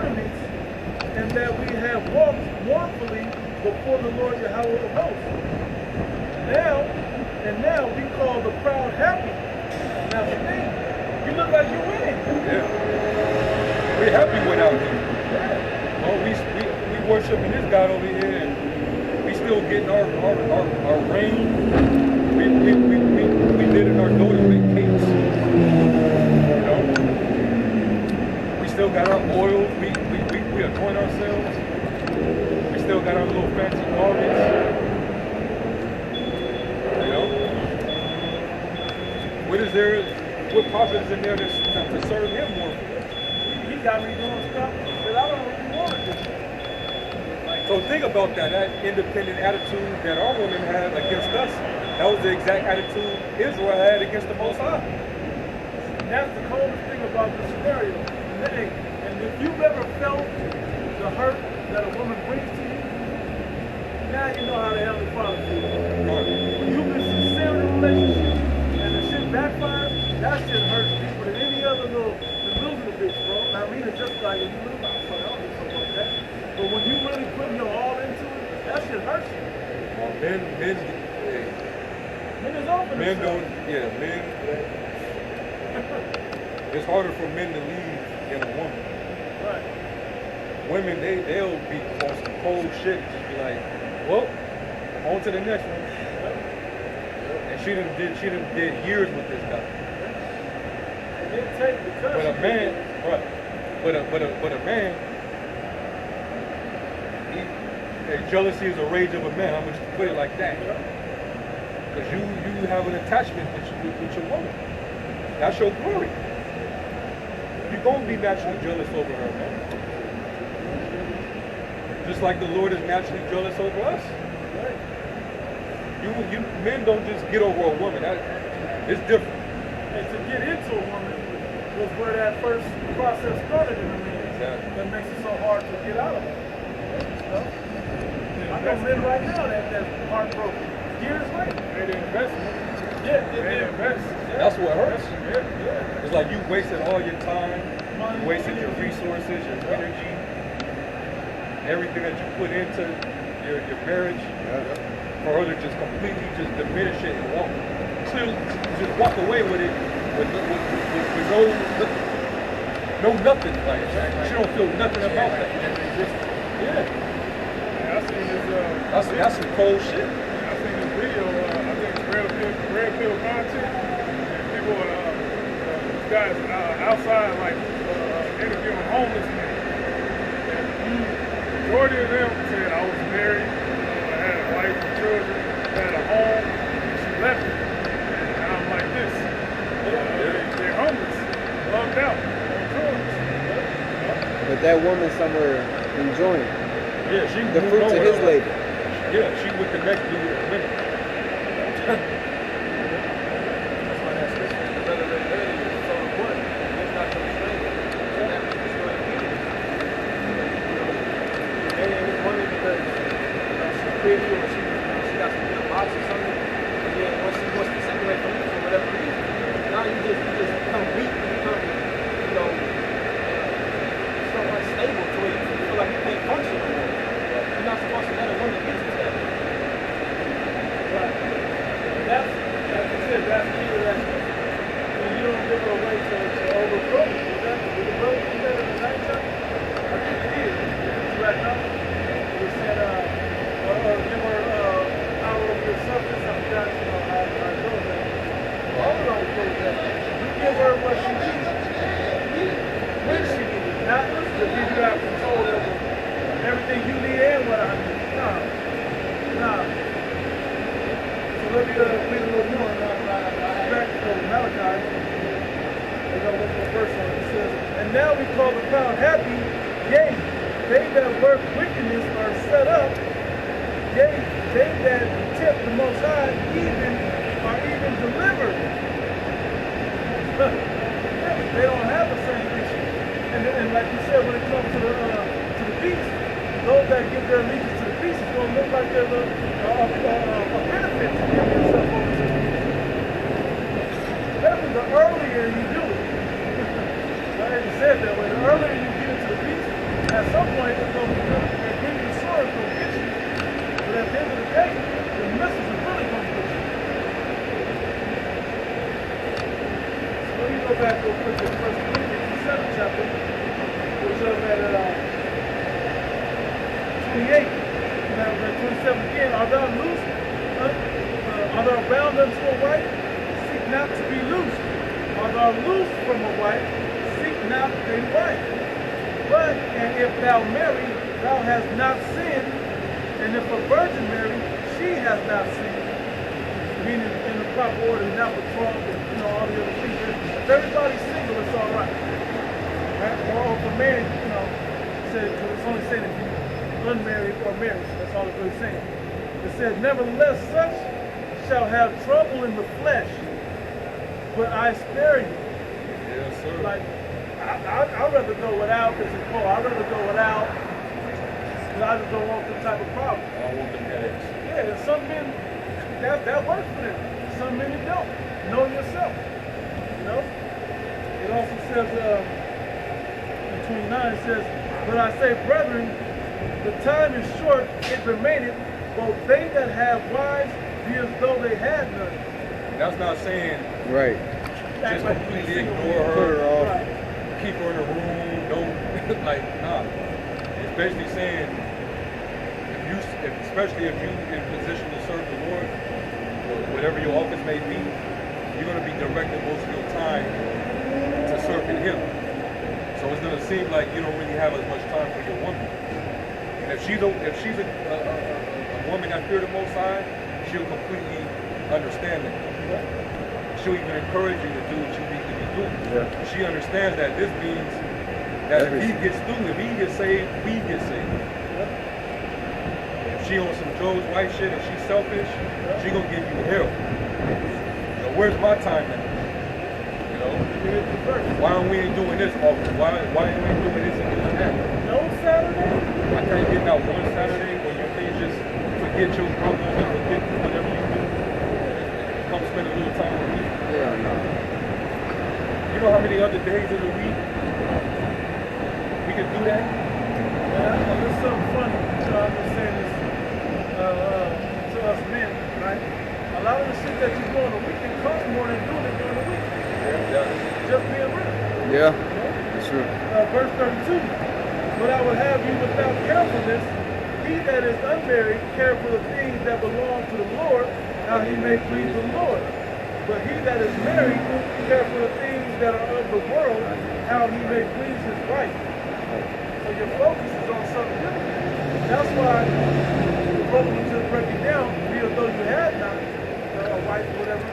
ornaments, and that we have walked mournfully before the Lord Yahweh of hosts. Now we call the proud happy. Now the thing, you look like you're winning. Yeah. We happy without him. Oh, we worshiping this God over here, and we still getting our rain. We letting our daughters make cakes. You know, we still got our oils. We anoint ourselves. We still got our little fancy garments. You know, what profit is in there to serve him more? He got me doing stuff that I don't really want to do. So think about that independent attitude that our women had against us. That was the exact attitude Israel had against the Most High. And that's the coldest thing about the scenario. And if you've ever felt the hurt that a woman brings to you, now you know how the Heavenly Father feels. Right. When you've been sincere in a relationship and the shit backfires, that shit hurts deeper than any other little bitch, bro. I mean, it's just like, if you live out, so I don't do something like that. But when you really put your all into it, that shit hurts you. Men is open. Men don't, men. It's harder for men to leave than a woman. Right. Women, they'll be on some cold shit and just be like, well, on to the next one. And she done did years with this guy. But a man, right? But a man, jealousy is a rage of a man. I'm gonna put it like that. Because you have an attachment with your woman. That's your glory. You're gonna be naturally jealous over her, man. Just like the Lord is naturally jealous over us. You men don't just get over a woman. It's different. And to get into a woman was where that first process started in a man. Exactly. That makes it so hard to get out of it. I know men right now that's heartbroken. Years later. Made an investment. Yeah, Made an investment. That's what hurts. Yeah. It's like you wasted all your time, you wasted your resources, your energy, everything that you put into your marriage, for her to just completely just diminish it and just walk away with it with no nothing. Like she don't feel nothing about that. Yeah. I seen this. That's some cold shit. I seen this video. I think it's Red Pill content. And people, guys outside like interviewing homeless men. And majority of them said I was married, I had a wife and children, had a home, and she left me. And I'm like this. They're homeless, loved out, on drugs. But that woman somewhere enjoying Yeah, she the fruits of his labor. Yeah, she with the next dude in a minute. at some point, it's going to be good. And when you saw it's going to get you. But at the end of the day, the missus is really going to get you. So let me go back real quick to 1 Corinthians, the 7th chapter, which is at 28. Now, verse 27 again, are thou loose? Are thou bound unto a wife? Seek not to be loose. Are thou loose from a wife? Seek not a wife. But, and if thou marry, thou hast not sinned. And if a virgin marry, she has not sinned. Meaning in the proper order, not betrothed and all the other things. If everybody's single, it's all right. Right? Or if a man, said, it's only saying if you're unmarried or married. That's all it's really saying. It says, nevertheless, such shall have trouble in the flesh, but I spare you. Yes, sir. Like, I'd rather go without, because it's cold. I'd rather go without, because I just don't want the type of problem. I don't want them headaches. Yeah, there's some men, that works for them. Some men you don't. Know yourself. You know? It also says, in 29, it says, but I say, brethren, the time is short, it remaineth, both they that have wives be as though they had none. That's not saying Right. just completely ignore Put her her, off. Right. keep her in a room, don't, like, nah. It's basically saying, especially if you're in position to serve the Lord, or whatever your office may be, you're going to be directed most of your time to serving Him. So it's going to seem like you don't really have as much time for your woman. And if she's a woman that fears the Most High, she'll completely understand it. She'll even encourage you to do what you need to be doing. Yeah. She understands that this means that if he gets through, if he gets saved, we get saved. If she on some Joe's wife shit, if she's selfish, she gonna give you hell. Where's my time now? Why aren't we ain't doing this often? Why ain't we doing this and doing that? No Saturday? I can't get out one Saturday when you can just forget your brothers and forget whatever you do. Come spend a little time with me. Yeah, no. You know how many other days in the week we can do that? Yeah, there's something funny. I'm just saying this to us men, right? A lot of the shit that you do on the weekend costs more than doing it during the week. Yeah. Just being real. Yeah, that's true. Verse 32. But I will have you without carefulness. He that is unmarried, care for the things that belong to the Lord, how he may please the Lord. But he that is married, care for the things that are of the world, how he may please his wife. So your focus is on something different. That's why the brother was just breaking down, be as though you had not a wife or whatever.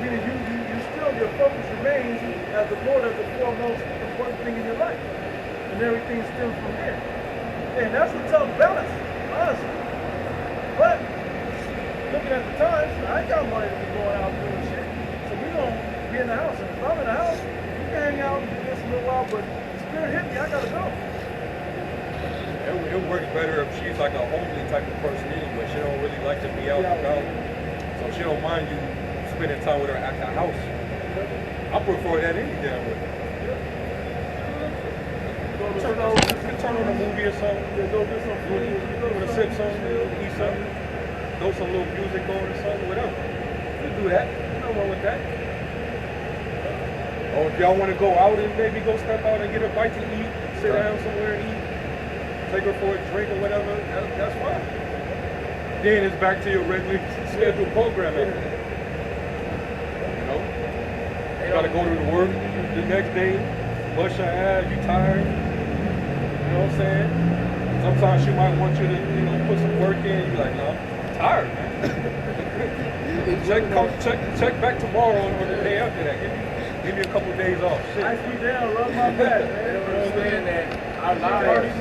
Meaning you still, your focus remains as the Lord as the foremost important thing in your life. And everything stems from there. And that's a tough balance, honestly. But looking at the times, I ain't got money to be going out doing shit. So we gonna be in the house. And if I'm in the house, you can hang out and do this a little while, but the spirit hit me, I gotta go. It works better if she's like a homely type of person anyway. She don't really like to be out and about. So she don't mind you spending time with her at the house. I prefer that any damn way. Turn on a movie or something. Yeah, go get some food. Go to sip something, eat something, throw some little music on or something, whatever. You do that. Nothing wrong with that. Or if y'all want to go out and maybe go step out and get a bite to eat, sit down somewhere and eat, take her for a drink or whatever, that's fine. Then it's back to your regularly scheduled programming. You know? You gotta go to work the next day, bust your ass, you tired. You know what I'm saying? Sometimes she might want you to, put some work in. You're like, no, I'm tired, man. check back tomorrow or the day after that. Give me a couple of days off. Shit. Ice me down, rub my back, man. They don't understand that our lives,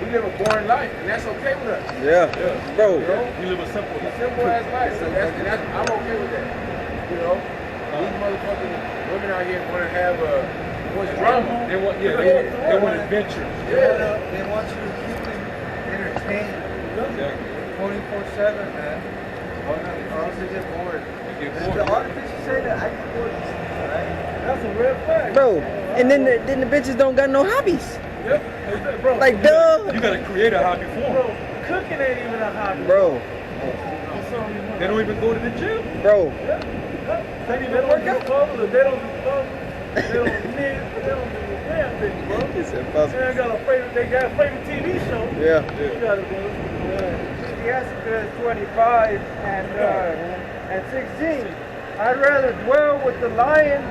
we live a boring life, and that's okay with us. Yeah. Bro. We live a simple life. Simple as life, so I'm okay with that. These motherfucking women out here want to have drama. They want adventure. Yeah. They want you to keep them entertained Exactly. 24/7, man. Or else they get bored. You get The bored. artificial say that I get bored of these things, right? That's a red flag. Bro, and then the bitches don't got no hobbies. Yep. Bro, Like, duh. You gotta create a hobby for bro, them. cooking ain't even a hobby. Bro, They don't even go to the gym. bro. They don't work out. They don't do puzzles. They don't knit. They don't do a damn thing, bro. It's impossible. They got a favorite TV show. Yeah. You got it, bro. Jessica is 25 and 16. I'd rather dwell with the lion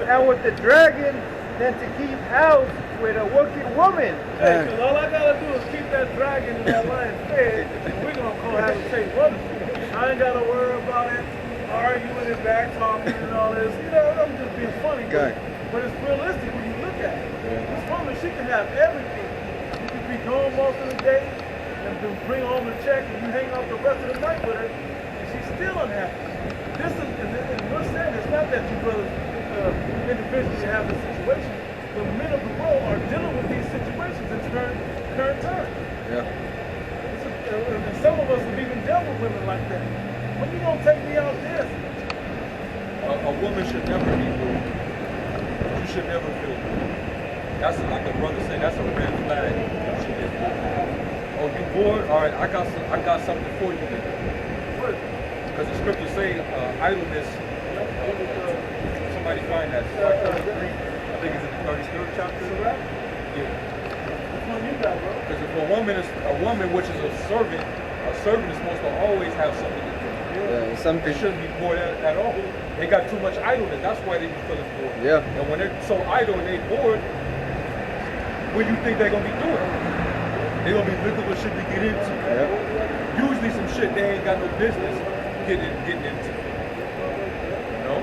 and with the dragon than to keep house with a wicked woman. Hey, 'cause all I gotta do is keep that dragon and that lion fed, and we're gonna go have a taste wonderful. I ain't gotta worry about it, arguing and back talking and all this. You know, I'm just being funny. Okay. But it's realistic when you look at it. This woman, she can have everything. You can be gone most of the day and then bring home a check and you hang out the rest of the night with her and she's still unhappy. This is, and we're saying it's not that you brothers individually have this situation. The men of the world are dealing with these situations in current time. Yeah. And some of us have even dealt with women like that. When you gonna take me out there? A woman should never be bored. You should never feel bored. That's like a brother said. That's a red flag. You should get bored. Oh, you bored? All right, I got something for you. Because the scriptures say idleness. Somebody find that. I think it's in the 33rd chapter. Yeah. Which one you got, bro? Because if a woman which is a servant is supposed to always have something to do. Yeah, something. They shouldn't be bored at all. They got too much idleness. That's why they be feeling bored. Yeah. And when they're so idle and they bored, what do you think they're gonna be doing? They're gonna be looking for shit to get into. Yeah. Usually some shit they ain't got no business getting into. You know?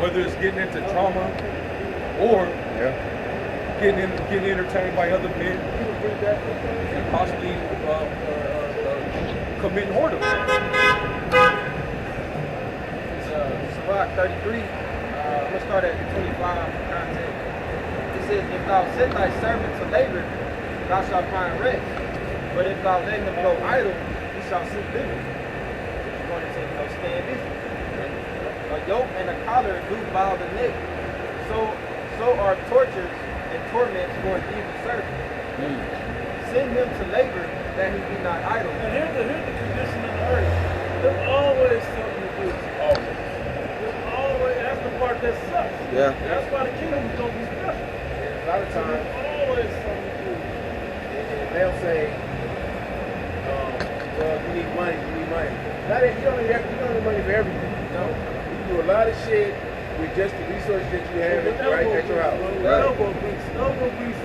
Whether it's getting into drama or getting entertained by other men and possibly committing whoredom. Sirach 33, I'm going to start at 25 for content. It says, if thou set thy servant to labor, thou shalt find rest. But if thou let him go idle, he shall sleep living. You're going to say, stand busy. A yoke and a collar do bow the neck. So are tortures and torments for an evil servant. Send him to labor that he be not idle. And here's the condition of the earth. There's always something to do. Always. There's always, that's the part that sucks. Yeah. That's why the kingdom is going to be special. A lot of So times, there's always something to do. and they'll say, well, you need money. Not that you don't need money for everything. No, you can do a lot of shit with just the resources that you have right at your house. Elbow grease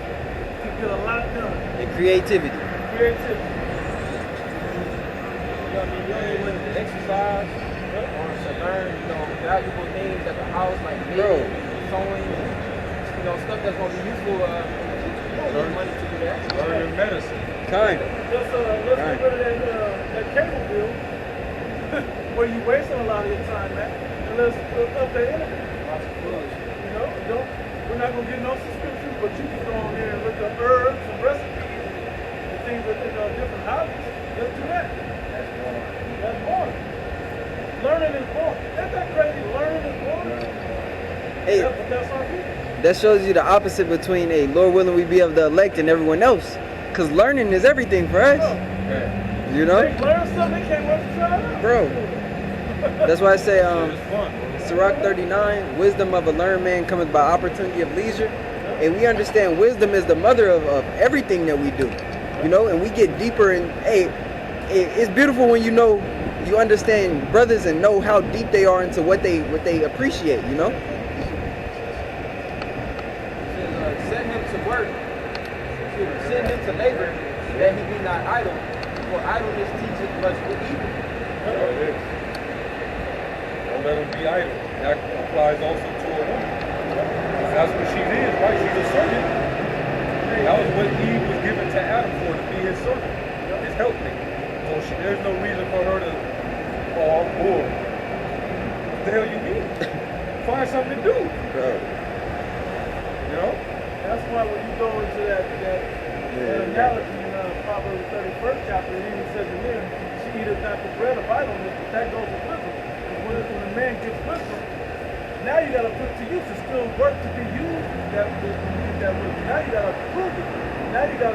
can get a lot done. And creativity. Creativity. You only want to exercise or to learn, valuable things at the house like knitting, sewing, stuff that's going to be useful in the future. You don't need money to do that. Learning medicine. Kind. Let's get rid of that cable bill where you wasting a lot of your time at, and let's up the internet. We're not gonna get no subscriptions, but you can go on there and look up herbs and recipes and things that different hobbies. Let's do that. That's boring. Learning is boring. Isn't that crazy? Learning is boring. Hey, That's our people. that shows you the opposite between a Lord willing we be of the elect and everyone else. Cause learning is everything for us. You know? They learn something, they can't wait to try it out. Bro. That's why I say It's fun. Sirach 39, wisdom of a learned man cometh by opportunity of leisure. And we understand wisdom is the mother of everything that we do. You know, and we get deeper in, it's beautiful when you understand brothers and know how deep they are into what they appreciate, you know? It says, send him to work, send him to labor, that he be not idle, for idleness teacheth much evil. There it is. Don't let them be idle. That applies also to a woman. That's what she is, right? She's a servant. That was what Eve was given to Adam for, to be his servant, his helpmate. So there's no reason for her to, I'm bored. What the hell you mean? Find something to do. Bro. You know? That's why when you go into that analogy in Proverbs 31st chapter, it even says in there, she eateth not the bread of idleness, but that goes with wisdom. Because when a man gets wisdom, now you got to put to use the skilled work to be used, that wisdom. Now you gotta prove it. Now you gotta